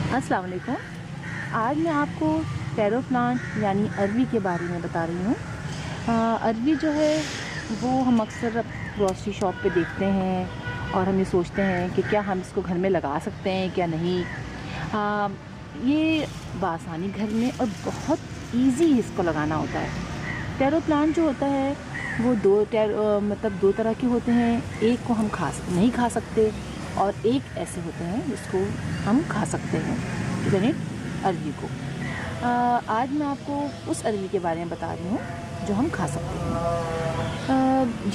अस्सलाम वालेकुम। आज मैं आपको टैरो प्लांट यानी अरवी के बारे में बता रही हूँ। अरवी जो है वो हम अक्सर ग्रॉसरी शॉप पे देखते हैं और हम ये सोचते हैं कि क्या हम इसको घर में लगा सकते हैं क्या नहीं। ये बासानी घर में और बहुत इजी इसको लगाना होता है। टैरो प्लांट जो होता है वो दो तरह के होते हैं। एक को हम नहीं खा सकते और एक ऐसे होते हैं जिसको हम खा सकते हैं, यानी अरवी को। आज मैं आपको उस अरवी के बारे में बता रही हूँ जो हम खा सकते हैं।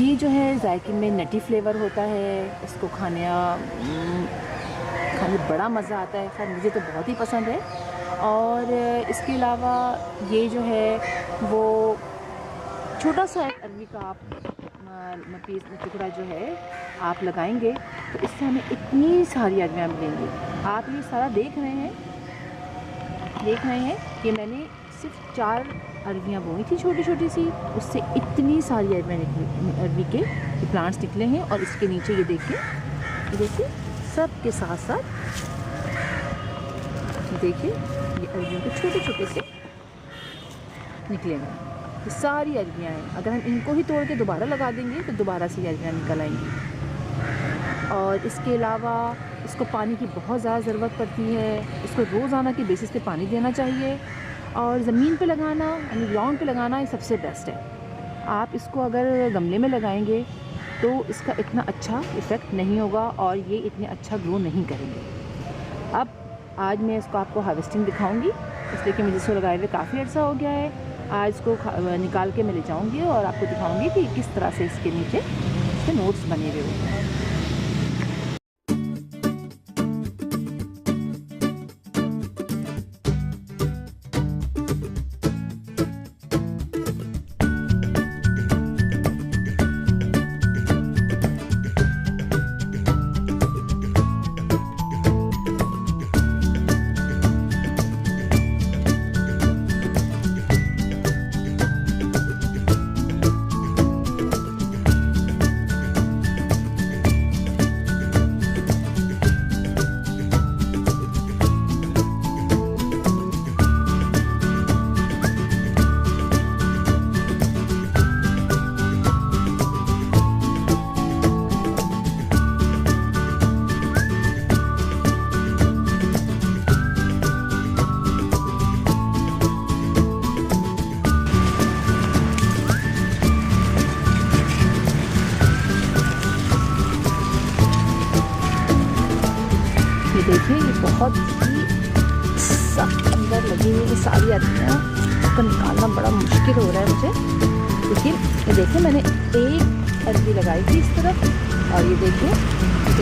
ये जो है जायके में नटी फ्लेवर होता है। इसको खाने बड़ा मज़ा आता है। खैर मुझे तो बहुत ही पसंद है। और इसके अलावा ये जो है वो छोटा सा एक अरवी का आप पीस टुकड़ा जो है आप लगाएंगे तो इससे हमें इतनी सारी अरवियाँ मिलेंगी। आप ये सारा देख रहे हैं कि मैंने सिर्फ 4 अरवियाँ बोई थी छोटी छोटी सी, उससे इतनी सारी अरवी के प्लांट्स निकले हैं। और इसके नीचे ये देखिए सब के साथ साथ देखिए ये अरवियों के छोटे छोटे से निकले हैं। ये सारी अरवियाँ हैं। अगर हम इनको ही तोड़ के दोबारा लगा देंगे तो दोबारा से अरवियाँ निकल आएंगी। और इसके अलावा इसको पानी की बहुत ज़्यादा ज़रूरत पड़ती है। इसको रोज़ाना की बेसिस पे पानी देना चाहिए। और ज़मीन पे लगाना यानी ग्राउंड पे लगाना ये सबसे बेस्ट है। आप इसको अगर गमले में लगाएंगे तो इसका इतना अच्छा इफ़ेक्ट नहीं होगा और ये इतने अच्छा ग्रो नहीं करेंगे। अब आज मैं इसको आपको हार्वेस्टिंग दिखाऊंगी, इसलिए कि मुझे इसको लगाए हुए काफ़ी अर्सा हो गया है। आज इसको निकाल के मैं ले जाऊंगी और आपको दिखाऊंगी कि किस तरह से इसके नीचे इसके नोट्स बने हुए होते हैं। देखिए ये बहुत ही सब अंदर लगी हुई ये सारी अरवियाँ, इसको निकालना बड़ा मुश्किल हो रहा है मुझे। लेकिन ये देखिए मैंने एक अरवी लगाई थी इस तरफ और ये देखिए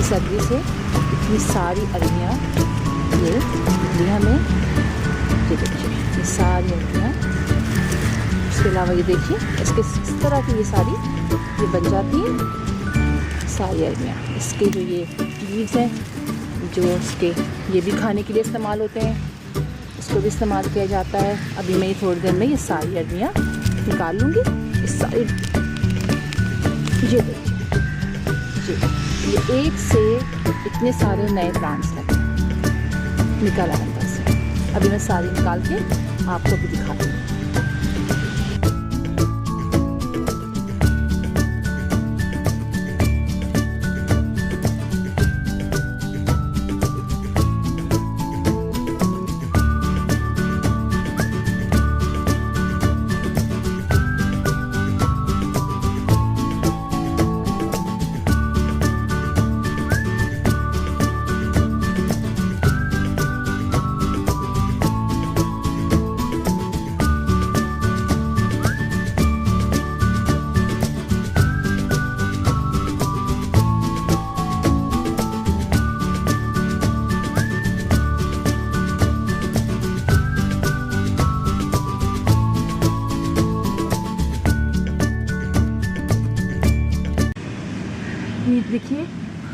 इस अरवी से इतनी सारी अरवियाँ ये निकली हमें। ये देखिए ये सारी अरवियाँ। इसके अलावा ये देखिए इसके इस तरह की ये सारी ये बन जाती हैं सारी अरवियाँ। इसके जो ये लीव्स हैं जो इसके ये भी खाने के लिए इस्तेमाल होते हैं, इसको भी इस्तेमाल किया जाता है। अभी मैं थोड़ी देर में ये सारी अरवियाँ निकाल लूँगी। इस सारी ये देखिए ये एक से इतने सारे नए प्लांट्स लगे निकल आए अंदर से। अभी मैं सारी निकाल के आपको भी दिखाती हूँ। ये देखिए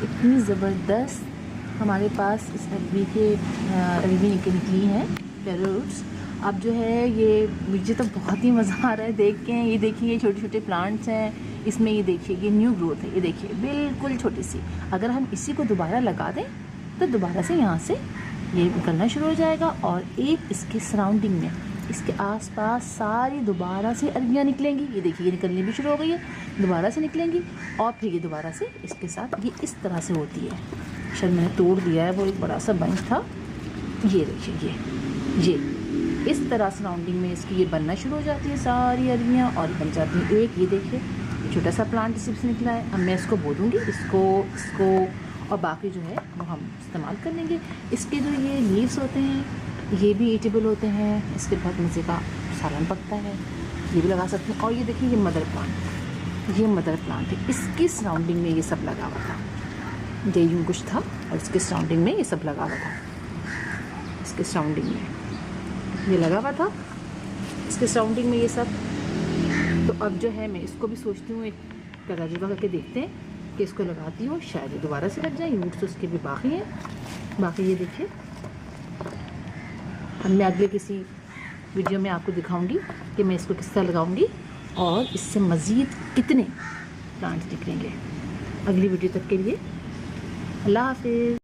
इतनी ज़बरदस्त हमारे पास इस अरवी निकली हैं टैरो रूट्स। अब जो है ये मुझे तो बहुत ही मज़ा आ रहा है देख के। ये देखिए ये छोटे छोटे प्लांट्स हैं, इसमें ये देखिए ये न्यू ग्रोथ है। ये देखिए बिल्कुल छोटी सी। अगर हम इसी को दोबारा लगा दें तो दोबारा से यहाँ से ये निकलना शुरू हो जाएगा और एक इसके सराउंडिंग में, इसके आसपास सारी दोबारा से अरबियाँ निकलेंगी। ये देखिए, ये निकलनी भी शुरू हो गई है, दोबारा से निकलेंगी और फिर ये दोबारा से इसके साथ ये इस तरह से होती है। शायद मैंने तोड़ दिया है, वो एक बड़ा सा बंच था। ये देखिए, ये इस तरह सराउंडिंग में इसकी ये बनना शुरू हो जाती है सारी अरबियाँ और बन जाती हैं एक। ये देखिए छोटा सा प्लांट इसी से निकला है। अब मैं इसको बो दूँगी, इसको और बाकी जो है वो हम इस्तेमाल कर लेंगे। इसके जो ये लीव्स होते हैं ये भी ईटेबल होते हैं, इसके बहुत मज़े का सालन पकता है, ये भी लगा सकते हैं। और ये देखिए, ये मदर प्लांट है, इसकी सराउंडिंग में ये सब लगा हुआ था। ये यूँ कुछ था और इसके सराउंडिंग में ये सब लगा हुआ था, इसके सराउंडिंग में ये लगा हुआ था, इसके सराउंडिंग में ये सब। तो अब जो है मैं इसको भी सोचती हूँ, एक तजुर्बा करके देखते हैं कि इसको लगाती हूँ, शायद ये दोबारा से लग जाए। रूट्स तो उसके भी बाकी हैं, बाकी ये देखिए। अब मैं अगले किसी वीडियो में आपको दिखाऊंगी कि मैं इसको किस तरह लगाऊंगी और इससे मज़ीद कितने प्लांट्स निकलेंगे। अगली वीडियो तक के लिए अल्लाह हाफिज़।